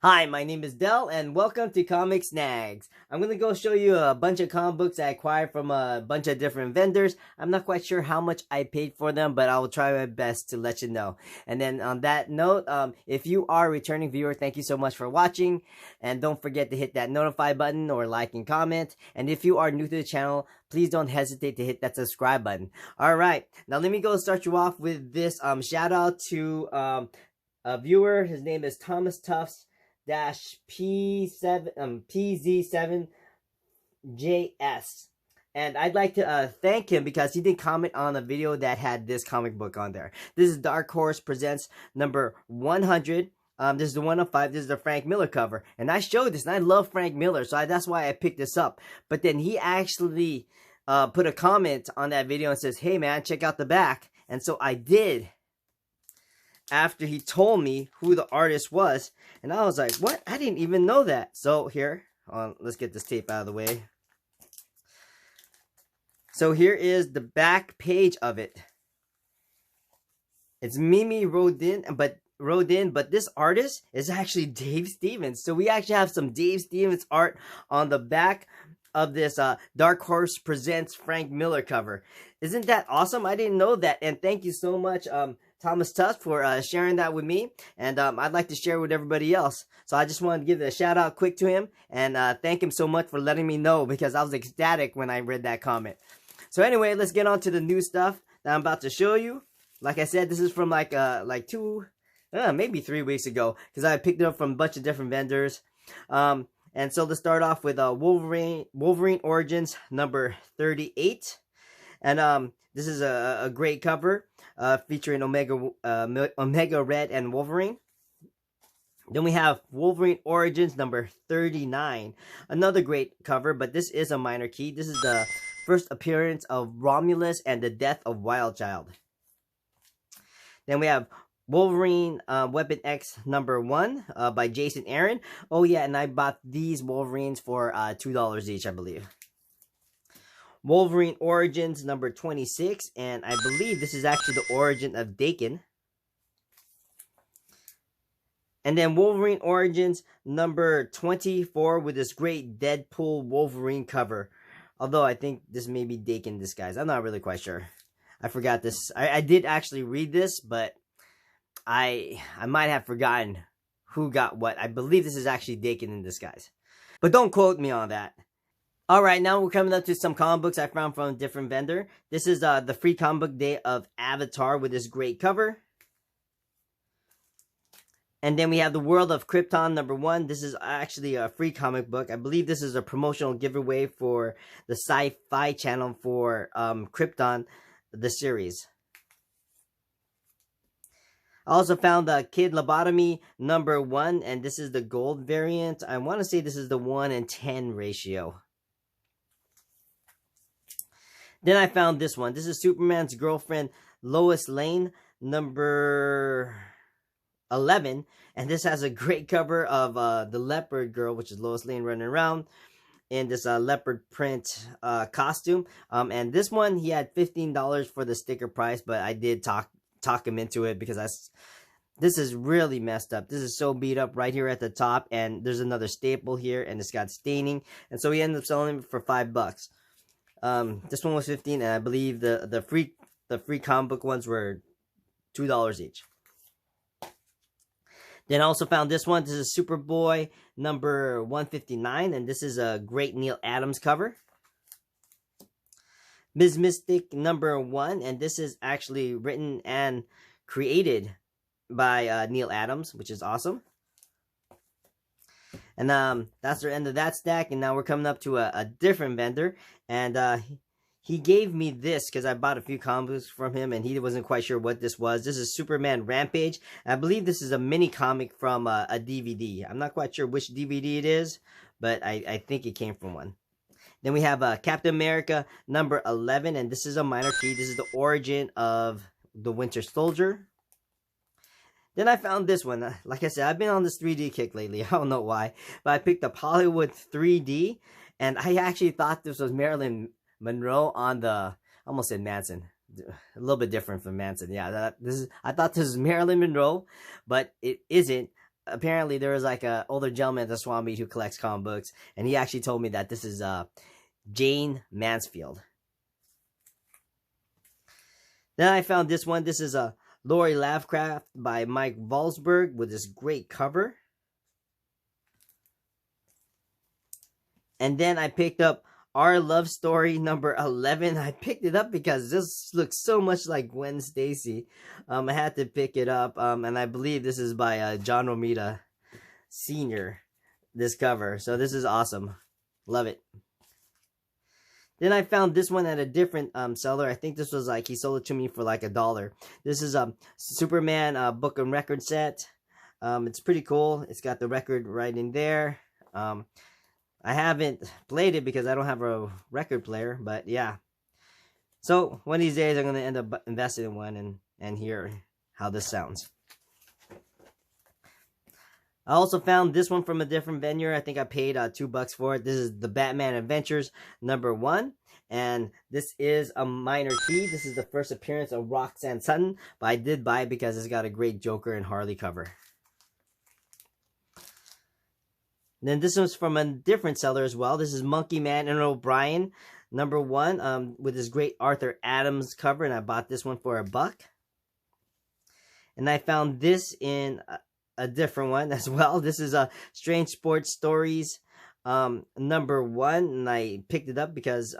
Hi, my name is Del, and welcome to Comic Snags. I'm going to go show you a bunch of comic books I acquired from a bunch of different vendors. I'm not quite sure how much I paid for them, but I will try my best to let you know. And then on that note, if you are a returning viewer, thank you so much for watching. And don't forget to hit that notify button or like and comment. And if you are new to the channel, please don't hesitate to hit that subscribe button. Alright, now let me go start you off with this shout out to a viewer. His name is Thomas Tufts PZ7JS, and I'd like to thank him because he did comment on a video that had this comic book on there. This is Dark Horse Presents number 100. This is the 1 of 5. This is the Frank Miller cover, and I showed this, and I love Frank Miller, so that's why I picked this up. But then he actually put a comment on that video and says, "Hey man, check out the back," and so I did. After he told me who the artist was, and I was like, what? I didn't even know that. So here, let's get this tape out of the way. So here is the back page of it. It's Mimi Rodin, but this artist is actually Dave Stevens. So we actually have some Dave Stevens art on the back of this Dark Horse Presents Frank Miller cover. Isn't that awesome? I didn't know that, and thank you so much, Thomas Tuss, for sharing that with me, and I'd like to share with everybody else. So I just wanted to give a shout out quick to him, and thank him so much for letting me know, because I was ecstatic when I read that comment. So anyway, let's get on to the new stuff that I'm about to show you. Like I said, this is from like 2, maybe 3 weeks ago, because I picked it up from a bunch of different vendors. And so let's start off with Wolverine Origins number 38. And this is a great cover featuring Omega Red and Wolverine. Then we have Wolverine Origins number 39. Another great cover, but this is a minor key. This is the first appearance of Romulus and the death of Wildchild. Then we have Wolverine Weapon X number 1 by Jason Aaron. Oh yeah, and I bought these Wolverines for $2 each, I believe. Wolverine Origins number 26, and I believe this is actually the origin of Daken. And then Wolverine Origins number 24 with this great Deadpool Wolverine cover. Although I think this may be Daken disguise. I'm not really quite sure. I forgot this. I did actually read this, but I might have forgotten who got what. I believe this is actually Daken in disguise, but don't quote me on that. Alright, now we're coming up to some comic books I found from a different vendor. This is the free comic book day of Avatar with this great cover. And then we have the World of Krypton number 1. This is actually a free comic book. I believe this is a promotional giveaway for the Sci-Fi channel for Krypton, the series. I also found the Kid Lobotomy number 1, and this is the gold variant. I want to say this is the 1:10 ratio. Then I found this one. This is Superman's Girlfriend, Lois Lane, number 11. And this has a great cover of the Leopard Girl, which is Lois Lane, running around in this leopard print costume. And this one, he had $15 for the sticker price, but I did talk him into it because this is really messed up. This is so beat up right here at the top, and there's another staple here, and it's got staining. And so he ended up selling it for $5. This one was 15, and I believe the free comic book ones were $2 each. Then I also found this one. This is Superboy number 159, and this is a great Neil Adams cover. Ms. Mystic number 1, and this is actually written and created by Neil Adams, which is awesome. And that's the end of that stack, and now we're coming up to a different vendor, and he gave me this because I bought a few comics from him, and he wasn't quite sure what this was. This is Superman Rampage. I believe this is a mini comic from a DVD. I'm not quite sure which DVD it is, but I think it came from one. Then we have Captain America number 11, and this is a minor key. This is the origin of the Winter Soldier. Then I found this one. Like I said, I've been on this 3D kick lately. I don't know why. But I picked up Hollywood 3D. And I actually thought this was Marilyn Monroe on the... I almost said Manson. A little bit different from Manson. Yeah, I thought this was Marilyn Monroe. But it isn't. apparently there was like a older gentleman at the swap meet who collects comic books, and he actually told me that this is Jane Mansfield. Then I found this one. This is a Lori Lovecraft by Mike Valsberg with this great cover. And then I picked up Our Love Story number 11. I picked it up because this looks so much like Gwen Stacy. I had to pick it up, and I believe this is by John Romita Sr., this cover. So this is awesome. Love it. Then I found this one at a different seller. I think this was like, he sold it to me for like $1. This is a Superman book and record set. It's pretty cool. It's got the record right in there. I haven't played it because I don't have a record player, but yeah. So one of these days I'm going to end up investing in one and hear how this sounds. I also found this one from a different vendor. I think I paid $2 for it. This is the Batman Adventures number 1. And this is a minor key. This is the first appearance of Roxanne Sutton. But I did buy it because it's got a great Joker and Harley cover. Then this one's from a different seller as well. This is Monkey Man and O'Brien number 1 with this great Arthur Adams cover. And I bought this one for $1. And I found this in a different one as well. This is a Strange Sports Stories number 1, and I picked it up because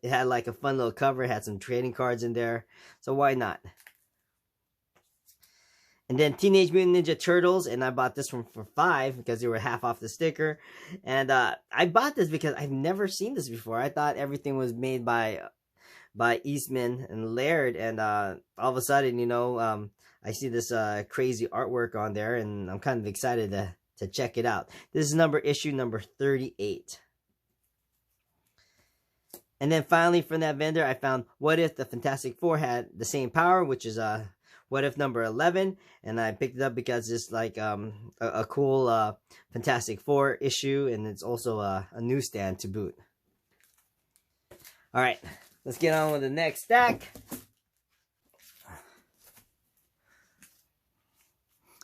it had like a fun little cover. It had some trading cards in there, so why not? And then Teenage Mutant Ninja Turtles, and I bought this one for $5 because they were half off the sticker. And I bought this because I've never seen this before. I thought everything was made by Eastman and Laird, and all of a sudden, you know, I see this crazy artwork on there, and I'm kind of excited to check it out. This is issue number 38. And then finally from that vendor, I found What If the Fantastic Four had the same power, which is What If number 11. And I picked it up because it's like a cool Fantastic Four issue, and it's also a newsstand to boot. All right, let's get on with the next stack.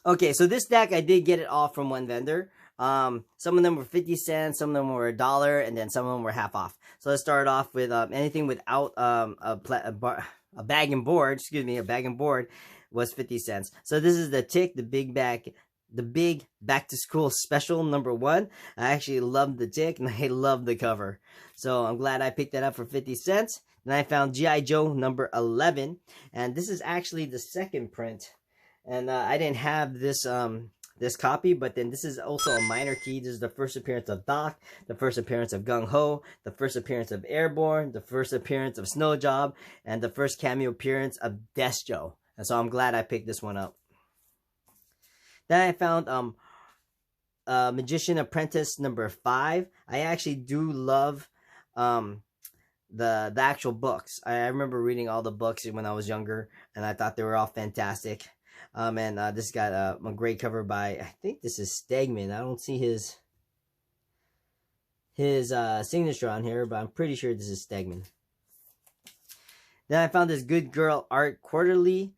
Okay, so this stack, I did get it all from one vendor. Some of them were 50 cents, some of them were $1, and then some of them were half off. So let's start off with anything without a bag and board, a bag and board was 50 cents. So this is the Tick, the big back to school special number 1. I actually love the Tick, and I love the cover. So I'm glad I picked that up for 50 cents. Then I found G.I. Joe number 11, and this is actually the second print. And I didn't have this this copy, but then this is also a minor key. This is the first appearance of Doc, the first appearance of Gung Ho, the first appearance of Airborne, the first appearance of Snow Job, and the first cameo appearance of Destro. And so I'm glad I picked this one up. Then I found Magician Apprentice number 5. I actually do love the actual books. I remember reading all the books when I was younger, and I thought they were all fantastic. And this got a great cover by, I think this is Stegman. I don't see his signature on here, but I'm pretty sure this is Stegman. Then I found this Good Girl Art Quarterly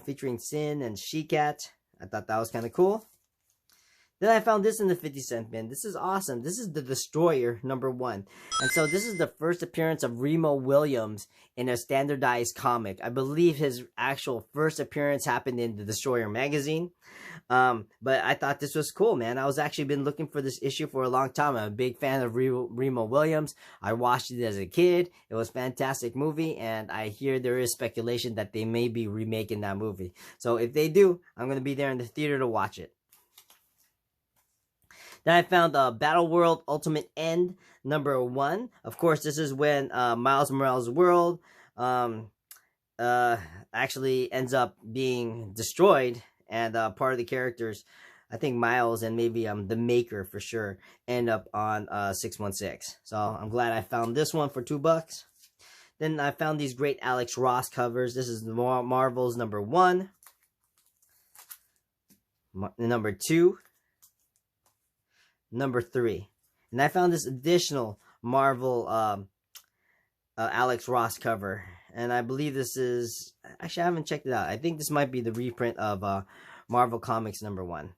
featuring Sin and She-Cat. I thought that was kind of cool. Then I found this in the 50-cent bin. This is awesome. This is the Destroyer number 1. And so this is the first appearance of Remo Williams in a standardized comic. I believe his actual first appearance happened in the Destroyer magazine. But I thought this was cool, man. I was actually been looking for this issue for a long time. I'm a big fan of Remo Williams. I watched it as a kid. It was a fantastic movie, and I hear there is speculation that they may be remaking that movie. So if they do, I'm going to be there in the theater to watch it. Then I found Battle World Ultimate End number 1. Of course, this is when Miles Morales' world actually ends up being destroyed, and part of the characters, I think Miles and maybe the Maker for sure, end up on 616. So I'm glad I found this one for $2. Then I found these great Alex Ross covers. This is Marvel's number 1, number 2, number 3. And I found this additional Marvel Alex Ross cover. And I believe this is... Actually, I haven't checked it out. I think this might be the reprint of Marvel Comics number 1.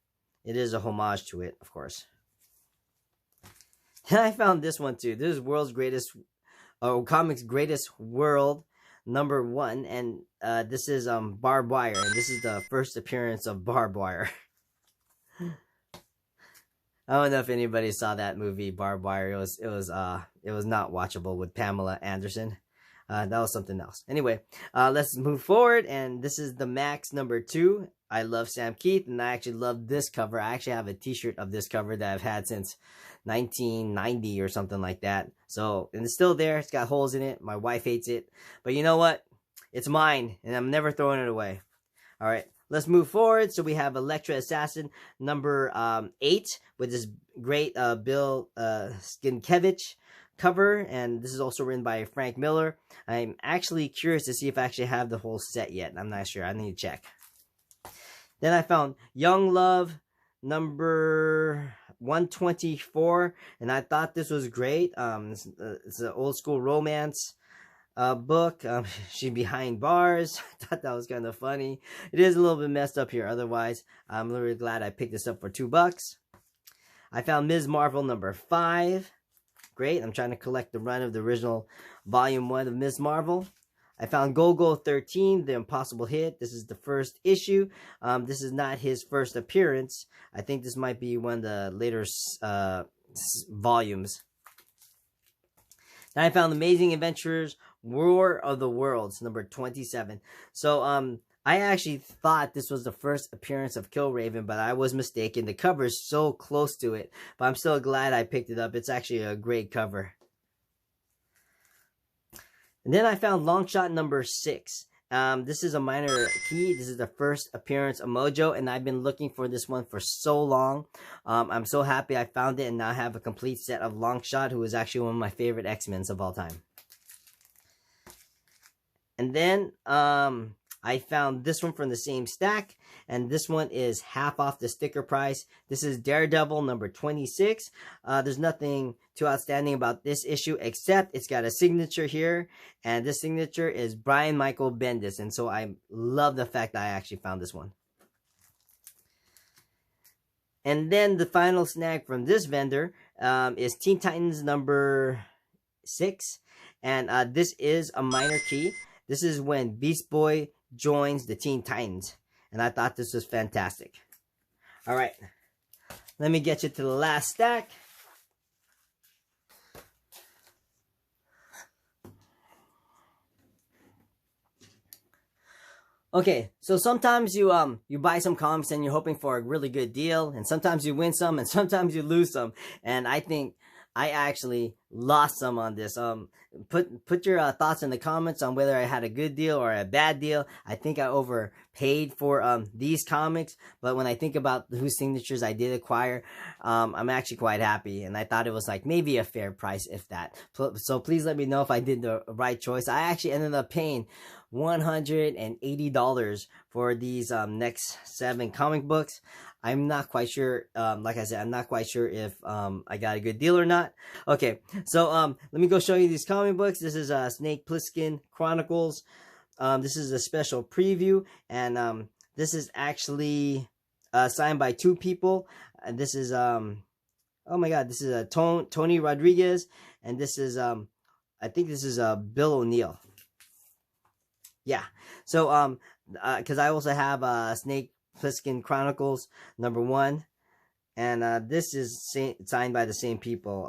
it is a homage to it, of course. And I found this one too. This is World's Greatest, Comics Greatest World #1, and this is Barbed Wire, and this is the first appearance of Barbed Wire. I don't know if anybody saw that movie Barbed Wire. It was not watchable with Pamela Anderson. That was something else. Anyway, let's move forward, and this is the Max #2. I love Sam Keith, and I actually love this cover. I actually have a t-shirt of this cover that I've had since 1990 or something like that. So, and it's still there. It's got holes in it. My wife hates it. But you know what? It's mine, and I'm never throwing it away. All right, let's move forward. So we have Elektra Assassin #8 with this great Bill Skinkevich cover, and this is also written by Frank Miller. I'm actually curious to see if I actually have the whole set yet. I'm not sure. I need to check. Then I found Young Love #124, and I thought this was great. It's an old school romance book. She behind bars. I thought that was kind of funny. It is a little bit messed up here. Otherwise, I'm really glad I picked this up for $2. I found Ms. Marvel #5. Great. I'm trying to collect the run of the original volume 1 of Ms. Marvel. I found Go-Go 13, The Impossible Hit. This is the first issue. This is not his first appearance. I think this might be one of the later volumes. Then I found Amazing Adventures, War of the Worlds, #27. So, I actually thought this was the first appearance of Killraven, but I was mistaken. The cover is so close to it, but I'm still glad I picked it up. It's actually a great cover. And then I found Longshot #6. This is a minor key. This is the first appearance of Mojo, and I've been looking for this one for so long. I'm so happy I found it, and now I have a complete set of Longshot, who is actually one of my favorite X-Men of all time. And then I found this one from the same stack, and this one is half off the sticker price. This is Daredevil #26. There's nothing too outstanding about this issue, except it's got a signature here, and this signature is Brian Michael Bendis, and so I love the fact that I actually found this one. And then the final snag from this vendor is Teen Titans #6, and this is a minor key. This is when Beast Boy joins the Teen Titans, and I thought this was fantastic. All right, let me get you to the last stack. Okay, so sometimes you buy some comics and you're hoping for a really good deal, and sometimes you win some and sometimes you lose some, and I think I actually lost some on this. Put your thoughts in the comments on whether I had a good deal or a bad deal. I think I overpaid for these comics, but when I think about whose signatures I did acquire, I'm actually quite happy, and I thought it was like maybe a fair price, if that. So please let me know if I did the right choice. I actually ended up paying $180 for these next 7 comic books. I'm not quite sure, like I said, I'm not quite sure if I got a good deal or not. Okay, so let me go show you these comic books. This is Snake Plissken Chronicles. This is a special preview, and this is actually signed by 2 people. This is, oh my god, this is Tony Rodriguez, and this is, I think this is Bill O'Neill. Yeah, so, because I also have Snake Plissken Chronicles #1, and this is signed by the same people,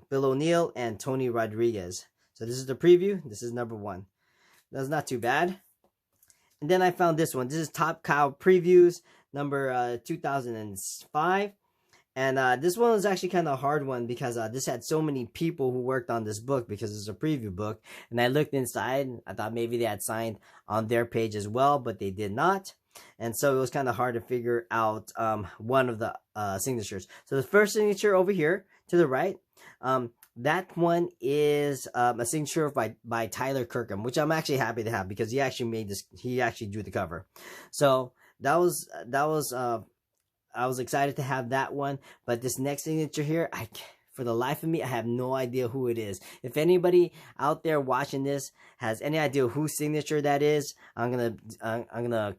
Bill O'Neill and Tony Rodriguez. So this is the preview. This is #1. That's not too bad. And then I found this one. This is Top Cow Previews number 2005. And this one was actually kind of a hard one because this had so many people who worked on this book because it's a preview book. And I looked inside. I thought maybe they had signed on their page as well, but they did not. And so it was kind of hard to figure out one of the signatures. So the first signature over here to the right, that one is a signature by Tyler Kirkham, which I'm actually happy to have because he actually made this. He actually drew the cover. So that was I was excited to have that one. But this next signature here, for the life of me, I have no idea who it is. If anybody out there watching this has any idea whose signature that is, I'm gonna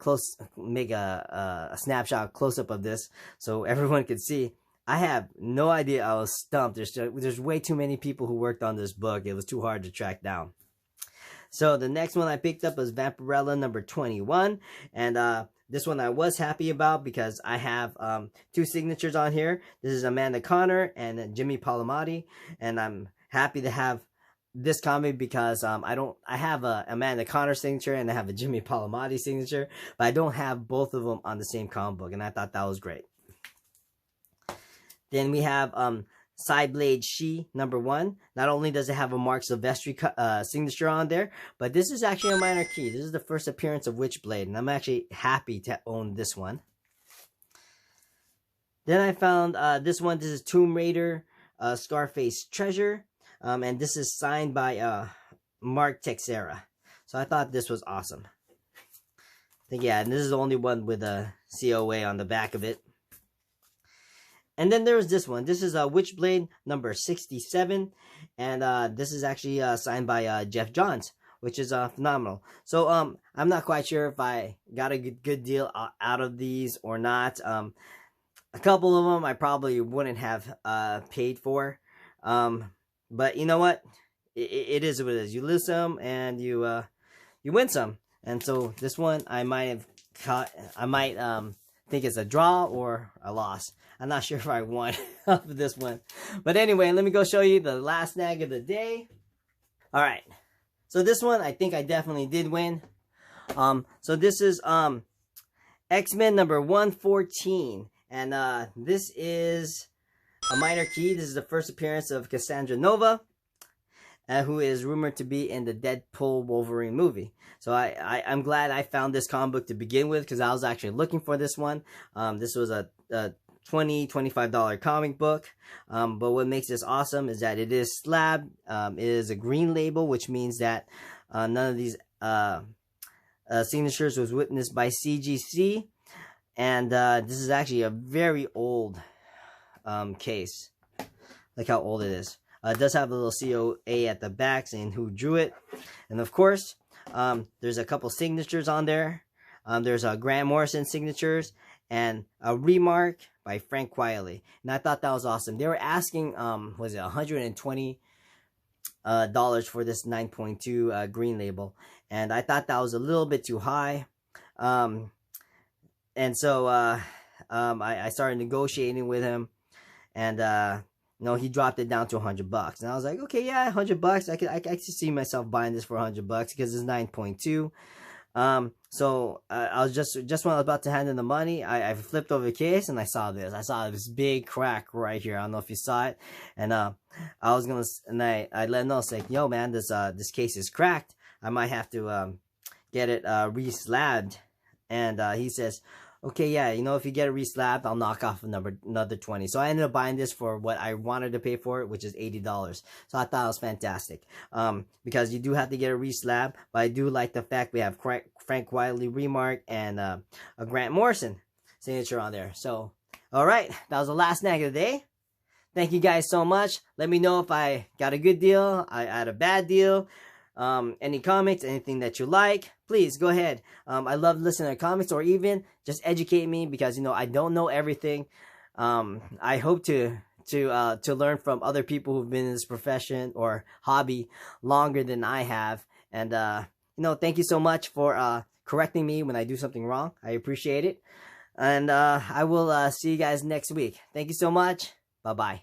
make a snapshot close up of this so everyone can see. I have no idea. I was stumped. There's way too many people who worked on this book. It was too hard to track down. So the next one I picked up was Vampirella number 21, and this one I was happy about because I have two signatures on here. This is Amanda Conner and Jimmy Palmiotti, and I'm happy to have this comic because I have a Amanda Conner signature and I have a Jimmy Palmiotti signature, but I don't have both of them on the same comic book, and I thought that was great. Then we have Sideblade She number 1. Not only does it have a Mark Silvestri signature on there, but this is actually a minor key. This is the first appearance of Witchblade, and I'm actually happy to own this one. Then I found this one. This is Tomb Raider Scarface Treasure, and this is signed by Mark Texeira. So I thought this was awesome. I think, yeah, and this is the only one with a COA on the back of it. And then there's this one. This is Witchblade number 67, and this is actually signed by Jeff Johns, which is phenomenal. So I'm not quite sure if I got a good deal out of these or not. A couple of them I probably wouldn't have paid for, but you know what? It is what it is. You lose some and you win some. And so this one I might have caught. I might think it's a draw or a loss. I'm not sure if I won off of this one. But anyway, let me go show you the last snag of the day. Alright. So this one, I think I definitely did win. So this is X-Men number 114. And this is a minor key. This is the first appearance of Cassandra Nova, who is rumored to be in the Deadpool Wolverine movie. So I'm glad I found this comic book to begin with, because I was actually looking for this one. This was a $25 comic book, but what makes this awesome is that it is Slab. It is a green label, which means that none of these signatures was witnessed by CGC, and this is actually a very old case. Look how old it is. It does have a little COA at the back saying who drew it, and of course there's a couple signatures on there. There's Grant Morrison signatures and a remark by Frank Wiley, and I thought that was awesome. They were asking, was it $120 for this 9.2 green label, and I thought that was a little bit too high, and so I started negotiating with him, and you know, he dropped it down to $100, and I was like, okay, yeah, $100. I could see myself buying this for $100 because it's 9.2. So I was just when I was about to hand in the money, I flipped over the case and I saw this. I saw this big crack right here. I don't know if you saw it, and I was gonna, and I let him know, it's like, yo, man, this case is cracked. I might have to get it re-slabbed, and he says, okay, yeah, you know, if you get it re-slabbed, I'll knock off another 20. So I ended up buying this for what I wanted to pay for it, which is $80. So I thought it was fantastic. Because you do have to get a re-slab, but I do like the fact we have Frank Wiley remark and a Grant Morrison signature on there. So, alright, that was the last snag of the day. Thank you guys so much. Let me know if I got a good deal, I had a bad deal. Any comics, anything that you like, please go ahead. I love listening to comics, or even just educate me, because you know I don't know everything. I hope to learn from other people who've been in this profession or hobby longer than I have. And you know, thank you so much for correcting me when I do something wrong. I appreciate it. And I will see you guys next week. Thank you so much. Bye bye.